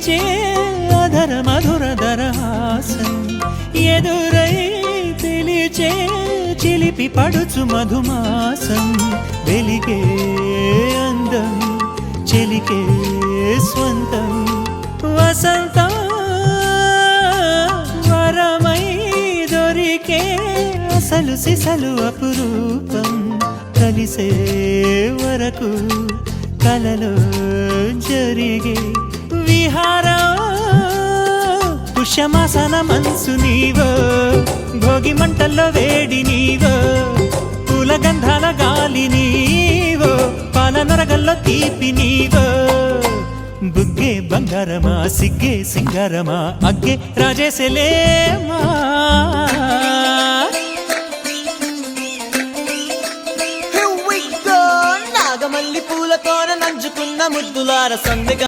విరిచే అధర మధుర దరహాసం ఎదురై పిలిచే చిలిపి పడుచు మధుమాసం వెలిగే అందం చెలికే స్వంతం వసంతం వరమై దొరికే అసలు సిసలు అపురూపం కలిసే వరకు కలలో జరిగే విహారం పుష్యమాసన మనసు నీవో భోగి మంటల్లో వేడి నీవో పూల గంధాల గాలి నీవో పాల నరగల్లో తీపి నీవో బుగ్గే బంగారమా సిగ్గే సింగారమా అగ్గే రాజేసలేమా నాగమల్లి పూలతోన నంచుకున్న ముద్దులార సందెగా